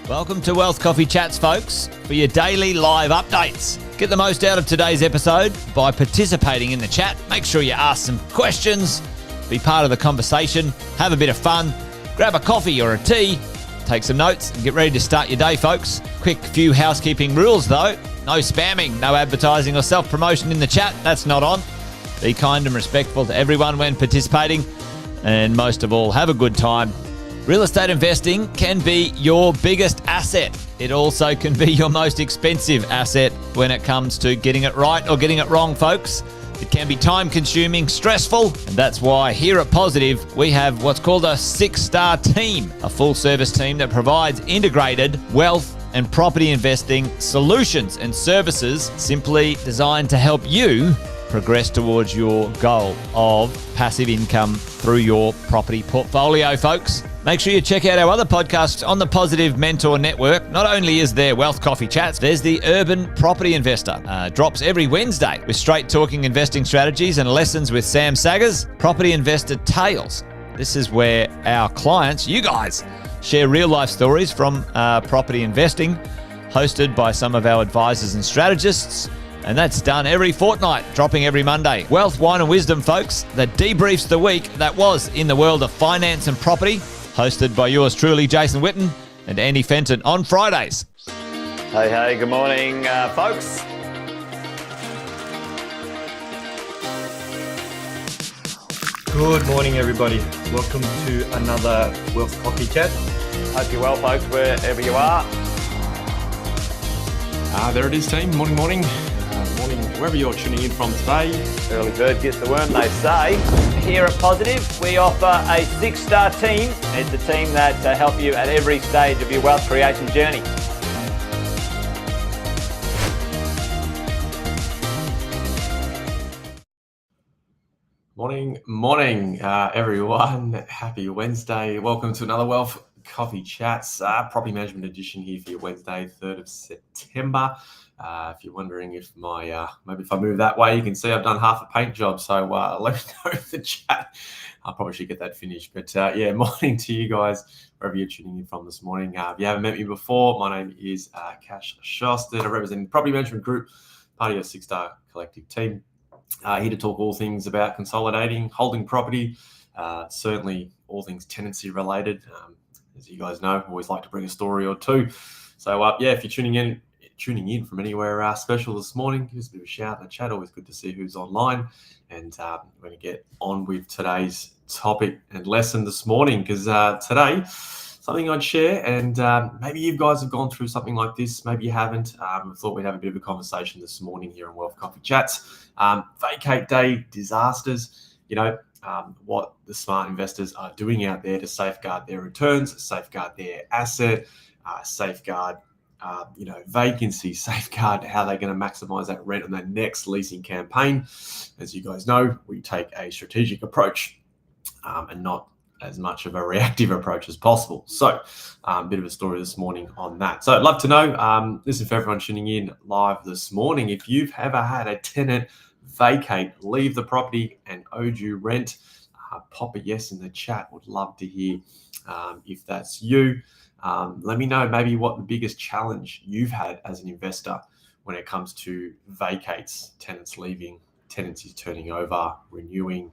Welcome to Wealth Coffee Chats, folks, for your daily live updates. Get the most out of today's episode by participating in the chat. Make sure you ask some questions, be part of the conversation, have a bit of fun, grab a coffee or a tea, take some notes, and get ready to start your day, folks. Quick few housekeeping rules, though. No spamming, no advertising or self-promotion in the chat. That's not on. Be kind and respectful to everyone when participating. And most of all, have a good time. Real estate investing can be your biggest asset. It also can be your most expensive asset when it comes to getting it right or getting it wrong, folks. It can be time-consuming, stressful, and that's why here at Positive, we have what's called a 6-star team, a full-service team that provides integrated wealth and property investing solutions and services simply designed to help you progress towards your goal of passive income through your property portfolio, folks. Make sure you check out our other podcasts on the Positive Mentor Network. Not only is there Wealth Coffee Chats, there's the Urban Property Investor. Drops every Wednesday with straight talking investing strategies and lessons with Sam Saggers. Property Investor Tales. This is where our clients, you guys, share real life stories from property investing, hosted by some of our advisors and strategists. And that's done every fortnight, dropping every Monday. Wealth, Wine and Wisdom, folks, that debriefs the week that was in the world of finance and property, hosted by yours truly, Jason Witten and Andy Fenton on Fridays. Hey, good morning, folks. Good morning, everybody. Welcome to another Wealth Coffee Chat. Hope you're well, folks, wherever you are. There it is, team. Morning. Morning, wherever you're tuning in from today. Early bird gets the worm, they say. Here at Positive, we offer a 6-star team. It's a team that help you at every stage of your wealth creation journey. Morning, everyone. Happy Wednesday. Welcome to another Wealth Coffee Chats, property management edition here for your Wednesday, 3rd of September. If you're wondering if maybe if I move that way, you can see I've done half a paint job. So let me know in the chat. I probably should get that finished. But morning to you guys, wherever you're tuning in from this morning. If you haven't met me before, my name is Cash Shosted. I represent the Property Management Group, part of your 6-star collective team. Here to talk all things about consolidating, holding property, certainly all things tenancy related. As you guys know, I always like to bring a story or two. So if you're tuning in from anywhere special this morning, give us a bit of a shout in the chat. Always good to see who's online. And we're going to get on with today's topic and lesson this morning, because today, something I'd share, and maybe you guys have gone through something like this, maybe you haven't. I thought we'd have a bit of a conversation this morning here on Wealth Coffee Chats. Vacate day disasters, what the smart investors are doing out there to safeguard their returns, safeguard their asset, safeguard vacancy, safeguard how they're going to maximize that rent on that next leasing campaign. As you guys know, we take a strategic approach and not as much of a reactive approach as possible. So a bit of a story this morning on that. So I'd love to know, listen, for everyone tuning in live this morning, if you've ever had a tenant vacate, leave the property and owed you rent, pop a yes in the chat. Would love to hear if that's you. Let me know maybe what the biggest challenge you've had as an investor when it comes to vacates, tenants leaving, tenancies turning over, renewing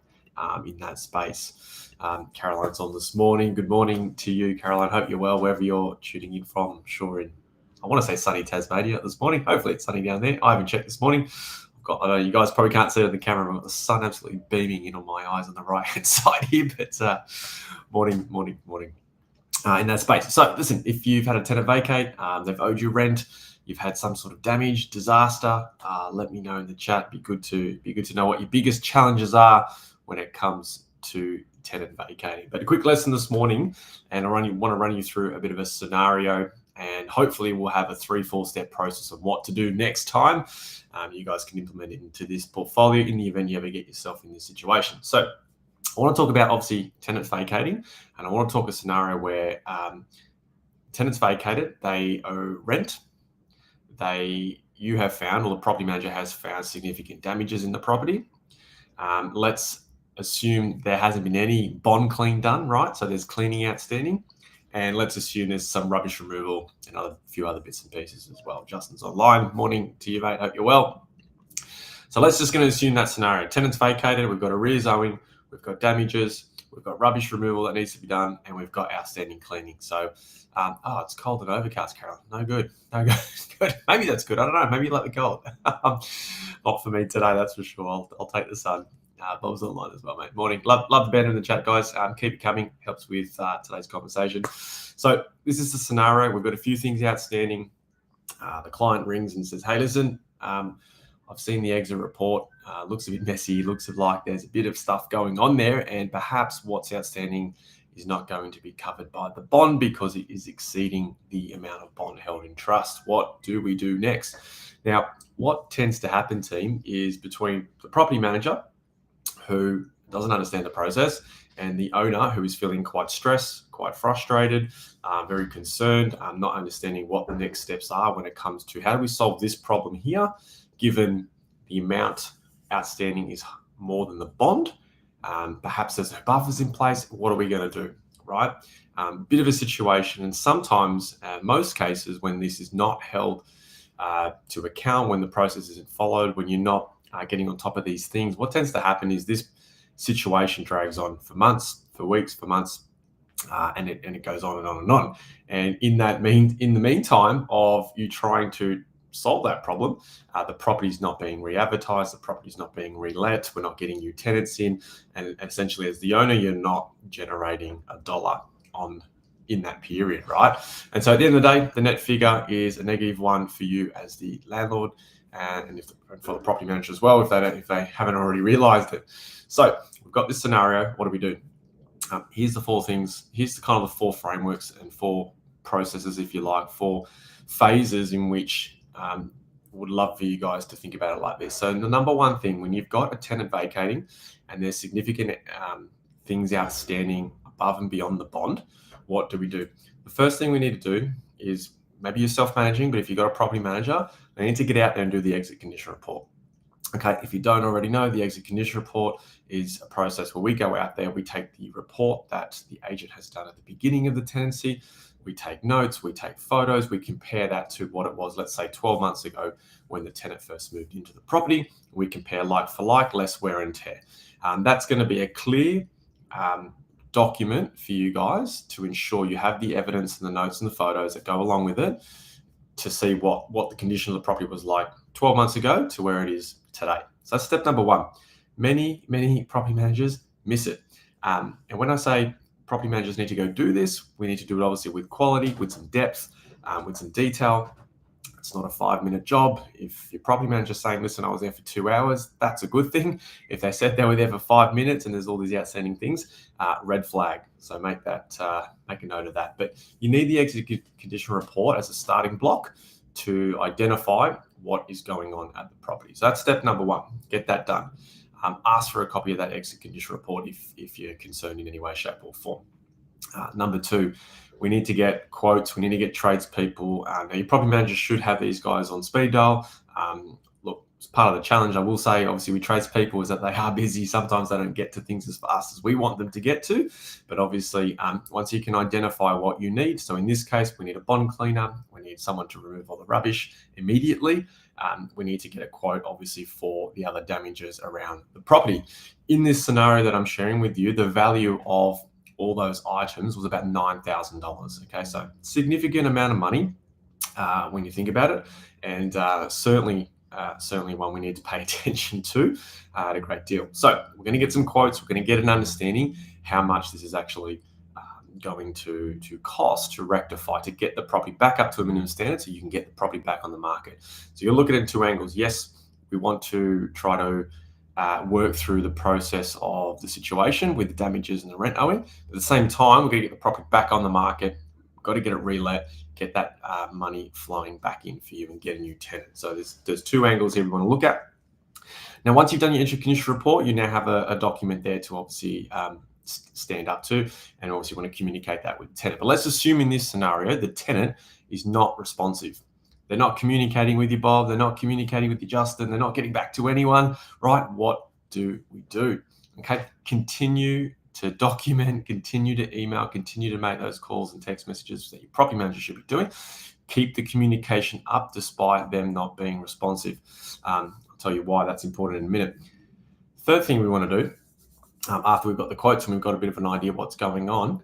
in that space. Caroline's on this morning. Good morning to you, Caroline. Hope you're well wherever you're tuning in from. I'm sure I want to say sunny Tasmania this morning. Hopefully it's sunny down there. I haven't checked this morning. I know you guys probably can't see it on the camera, but I've got the sun absolutely beaming in on my eyes on the right-hand side here. But morning in that space. So listen, if you've had a tenant vacate, they've owed you rent, you've had some sort of damage, disaster, let me know in the chat. Be good to know what your biggest challenges are when it comes to tenant vacating. But a quick lesson this morning, and I want to run you through a bit of a scenario, and hopefully we'll have a 3-4 step process of what to do next time. You guys can implement it into this portfolio in the event you ever get yourself in this situation. So I want to talk about, obviously, tenants vacating, and I want to talk a scenario where tenants vacated, they owe rent, you have found, or the property manager has found, significant damages in the property. Let's assume there hasn't been any bond clean done, right? So there's cleaning outstanding, And let's assume there's some rubbish removal and a few other bits and pieces as well. Justin's online. Morning to you, mate. Hope you're well. So let's just going to assume that scenario. Tenant's vacated. We've got arrears owing. We've got damages. We've got rubbish removal that needs to be done. And we've got outstanding cleaning. So, it's cold and overcast, Carol. No good. No good. Maybe that's good. I don't know. Maybe you like the cold. Not for me today, that's for sure. I'll take the sun. Bob's online as well, mate. Morning. Love the banner in the chat, guys. Keep it coming. Helps with today's conversation. So this is the scenario. We've got a few things outstanding. The client rings and says, hey, listen, I've seen the exit report. Looks a bit messy. Looks like there's a bit of stuff going on there. And perhaps what's outstanding is not going to be covered by the bond because it is exceeding the amount of bond held in trust. What do we do next? Now, what tends to happen, team, is between the property manager, who doesn't understand the process, and the owner, who is feeling quite stressed, quite frustrated, very concerned, not understanding what the next steps are when it comes to how do we solve this problem here, given the amount outstanding is more than the bond. Perhaps there's no buffers in place. What are we going to do, right? Bit of a situation. And sometimes, most cases, when this is not held to account, when the process isn't followed, when you're not getting on top of these things, what tends to happen is this situation drags on for months, for weeks, for months, and it goes on and on and on. And in the meantime of you trying to solve that problem, the property's not being re-advertised, the property's not being relet, we're not getting new tenants in, and essentially as the owner, you're not generating a dollar in that period, right? And so at the end of the day, the net figure is a -1 for you as the landlord, and for the property manager as well, if they haven't already realized it. So we've got this scenario. What do we do? Here's the four things. Here's the kind of the four frameworks and four processes, if you like, four phases in which would love for you guys to think about it like this. So the number one thing, when you've got a tenant vacating and there's significant things outstanding above and beyond the bond, what do we do? The first thing we need to do is, maybe you're self-managing, but if you've got a property manager, they need to get out there and do the exit condition report. Okay, if you don't already know, the exit condition report is a process where we go out there, we take the report that the agent has done at the beginning of the tenancy, we take notes, we take photos, we compare that to what it was, let's say 12 months ago when the tenant first moved into the property. We compare like for like, less wear and tear. That's going to be a clear document for you guys to ensure you have the evidence and the notes and the photos that go along with it to see what the condition of the property was like 12 months ago to where it is today. So that's step number one. Many property managers miss it. And when I say property managers need to go do this, we need to do it obviously with quality, with some depth, with some detail. It's not a 5-minute job. If your property manager's saying, listen, I was there for 2 hours, that's a good thing. If they said they were there for 5 minutes and there's all these outstanding things, red flag. So make a note of that. But you need the exit condition report as a starting block to identify what is going on at the property. So that's step number one. Get that done. Ask for a copy of that exit condition report if you're concerned in any way, shape, or form. Number two, we need to get quotes. We need to get tradespeople. Now, your property manager should have these guys on speed dial. Look, it's part of the challenge. I will say, obviously, with tradespeople is that they are busy. Sometimes they don't get to things as fast as we want them to get to. But obviously, once you can identify what you need, so in this case, we need a bond cleaner. We need someone to remove all the rubbish immediately. We need to get a quote, obviously, for the other damages around the property. In this scenario that I'm sharing with you, the value of all those items was about $9,000. Okay, so significant amount of money when you think about it, and certainly one we need to pay attention to at a great deal. So we're going to get some quotes. We're going to get an understanding how much this is actually going to cost to rectify, to get the property back up to a minimum standard so you can get the property back on the market. So you're looking at two angles. Yes, we want to try to work through the process of the situation with the damages and the rent owing. At the same time, we're going to get the property back on the market. We've got to get it relet, get that money flowing back in for you and get a new tenant. So there's two angles here we want to look at. Now, once you've done your exit condition report, you now have a document there to obviously stand up to, and obviously want to communicate that with the tenant. But let's assume in this scenario, the tenant is not responsive. They're not communicating with you, Bob. They're not communicating with you, Justin. They're not getting back to anyone, right? What do we do? Okay, continue to document, continue to email, continue to make those calls and text messages that your property manager should be doing. Keep the communication up despite them not being responsive. I'll tell you why that's important in a minute. Third thing we want to do, after we've got the quotes and we've got a bit of an idea what's going on,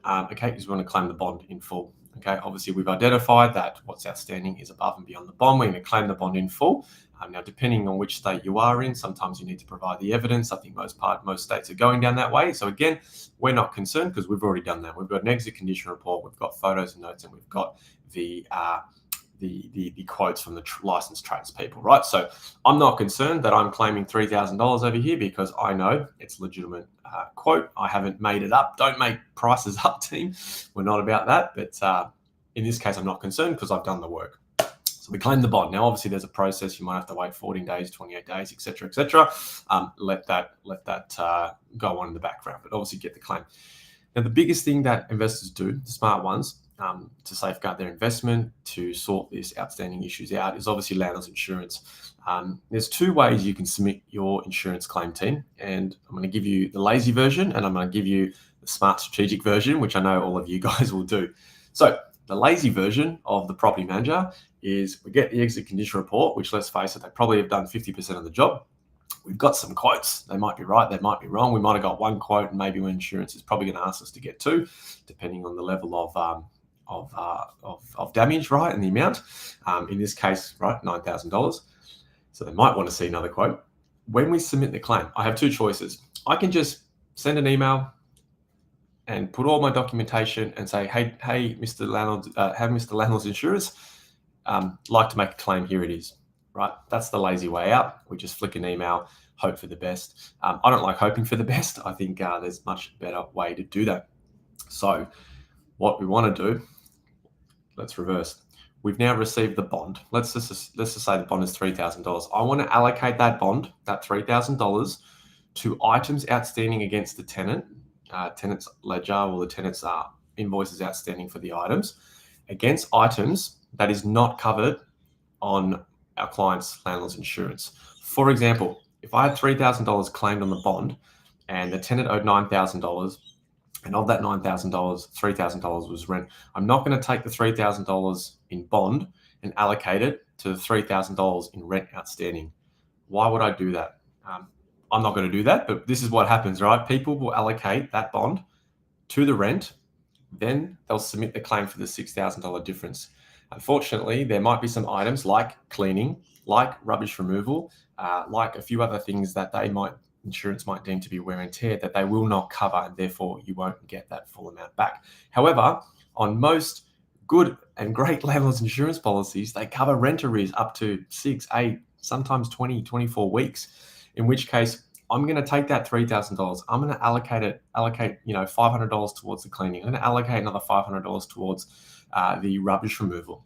is we want to claim the bond in full. Okay, obviously we've identified that what's outstanding is above and beyond the bond. We're going to claim the bond in full. Now, depending on which state you are in, sometimes you need to provide the evidence. I think most states are going down that way. So again, we're not concerned because we've already done that. We've got an exit condition report, we've got photos and notes, and we've got the quotes from the licensed tradespeople, right? So I'm not concerned that I'm claiming $3,000 over here because I know it's a legitimate quote. I haven't made it up. Don't make prices up, team. We're not about that. But in this case, I'm not concerned because I've done the work. So we claim the bond. Now, obviously, there's a process. You might have to wait 14 days, 28 days, etc., etc. Let that go on in the background, but obviously get the claim. Now, the biggest thing that investors do, the smart ones, to safeguard their investment, to sort these outstanding issues out, is obviously landlord's insurance. There's two ways you can submit your insurance claim, team, and I'm going to give you the lazy version and I'm going to give you the smart strategic version, which I know all of you guys will do. So the lazy version of the property manager is we get the exit condition report, which, let's face it, they probably have done 50% of the job. We've got some quotes. They might be right, they might be wrong. We might have got one quote, and maybe insurance is probably going to ask us to get two, depending on the level of damage, right, and the amount. In this case, right, $9,000. So they might want to see another quote. When we submit the claim, I have two choices. I can just send an email and put all my documentation and say, hey, Mr. Landlord, Mr. Landlord's Insurance, like to make a claim, here it is, right? That's the lazy way out. We just flick an email, hope for the best. I don't like hoping for the best. I think there's much better way to do that. So what we want to do, let's reverse. We've now received the bond. Let's just say the bond is $3,000. I want to allocate that bond, that $3,000, to items outstanding against the tenant, tenant's ledger, or the tenant's invoices outstanding for the items, against items that is not covered on our client's landlord's insurance. For example, if I had $3,000 claimed on the bond and the tenant owed $9,000, and of that $9,000, $3,000 was rent, I'm not going to take the $3,000 in bond and allocate it to the $3,000 in rent outstanding. Why would I do that? I'm not going to do that, but this is what happens, right? People will allocate that bond to the rent, then they'll submit the claim for the $6,000 difference. Unfortunately, there might be some items like cleaning, like rubbish removal, like a few other things that insurance might deem to be wear and tear that they will not cover, and therefore you won't get that full amount back. However, on most good and great landlord's insurance policies, they cover rent arrears up to 6, 8, sometimes 20, 24 weeks, in which case I'm going to take that $3,000. I'm going to allocate $500 towards the cleaning. I'm going to allocate another $500 towards the rubbish removal.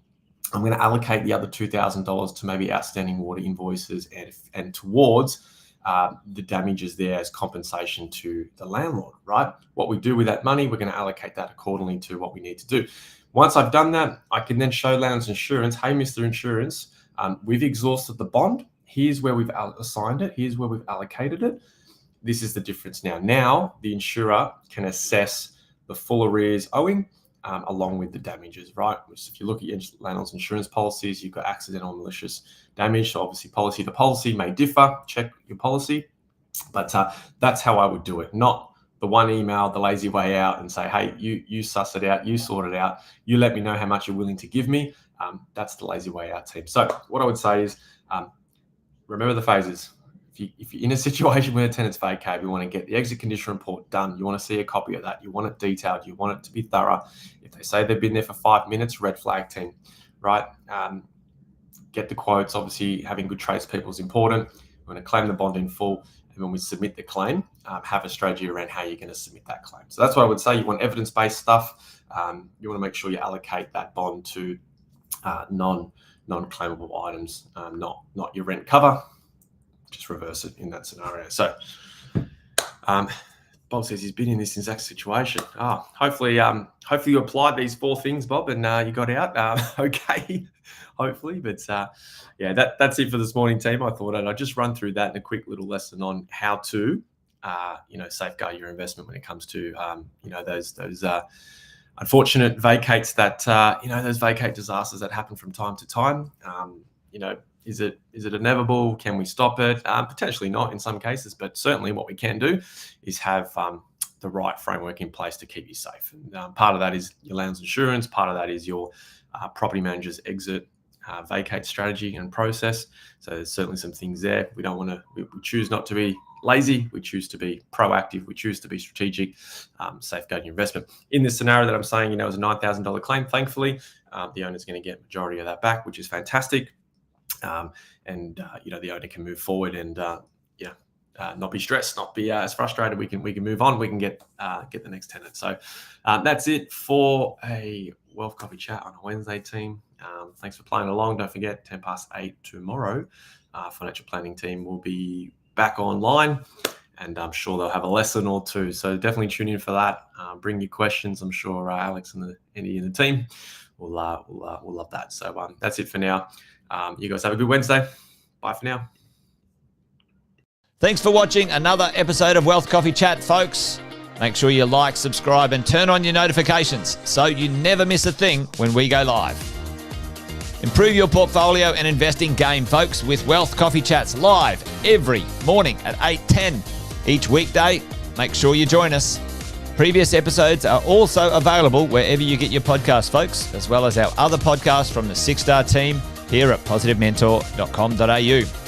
I'm going to allocate the other $2,000 to maybe outstanding water invoices and towards the damages there as compensation to the landlord, right? What we do with that money, we're going to allocate that accordingly to what we need to do. Once I've done that, I can then show landlord's insurance, hey, Mr. Insurance, we've exhausted the bond. Here's where we've assigned it. Here's where we've allocated it. This is the difference now. Now the insurer can assess the full arrears owing along with the damages, right? Which, if you look at your landlord's insurance policies, you've got accidental and malicious damage. So obviously policy to policy may differ. Check your policy. But that's how I would do it. Not the one email, the lazy way out, and say, hey, you suss it out, you sort it out, you let me know how much you're willing to give me. That's the lazy way out, team. So what I would say is, remember the phases. If you're in a situation where a tenant's vacate, we want to get the exit condition report done. You want to see a copy of that. You want it detailed. You want it to be thorough. If they say they've been there for 5 minutes, red flag, team, right? Get the quotes. Obviously, having good tradespeople is important. We're going to claim the bond in full. And when we submit the claim, have a strategy around how you're going to submit that claim. So that's what I would say. You want evidence-based stuff. You want to make sure you allocate that bond to non-claimable items, not your rent cover. Just reverse it in that scenario. So Bob says he's been in this exact situation. Hopefully you applied these 4 things, Bob, and you got out okay, hopefully. But that's it for this morning, team. I thought I'd just run through that in a quick little lesson on how to safeguard your investment when it comes to those unfortunate vacates that those vacate disasters that happen from time to time. Is it inevitable? Can we stop it? Potentially not in some cases, but certainly what we can do is have the right framework in place to keep you safe. And part of that is your landlord's insurance. Part of that is your property manager's exit vacate strategy and process. So there's certainly some things there. We don't want to. We choose not to be lazy. We choose to be proactive. We choose to be strategic, safeguarding your investment. In this scenario that I'm saying, it was a $9,000 claim. Thankfully, the owner's going to get majority of that back, which is fantastic. The owner can move forward and not be stressed, not be as frustrated. We can move on. We can get the next tenant. So that's it for a Wealth Coffee Chat on a Wednesday, team. Thanks for playing along. Don't forget, 8:10 tomorrow, financial planning team will be back online, and I'm sure they'll have a lesson or two. So definitely tune in for that. Bring your questions. I'm sure Alex and Andy and the team will love that. So that's it for now. You guys have a good Wednesday. Bye for now. Thanks for watching another episode of Wealth Coffee Chat, folks. Make sure you like, subscribe, and turn on your notifications so you never miss a thing when we go live. Improve your portfolio and investing game, folks, with Wealth Coffee Chats live every morning at 8:10 each weekday. Make sure you join us. Previous episodes are also available wherever you get your podcasts, folks, as well as our other podcasts from the 6-Star team here at positivementor.com.au.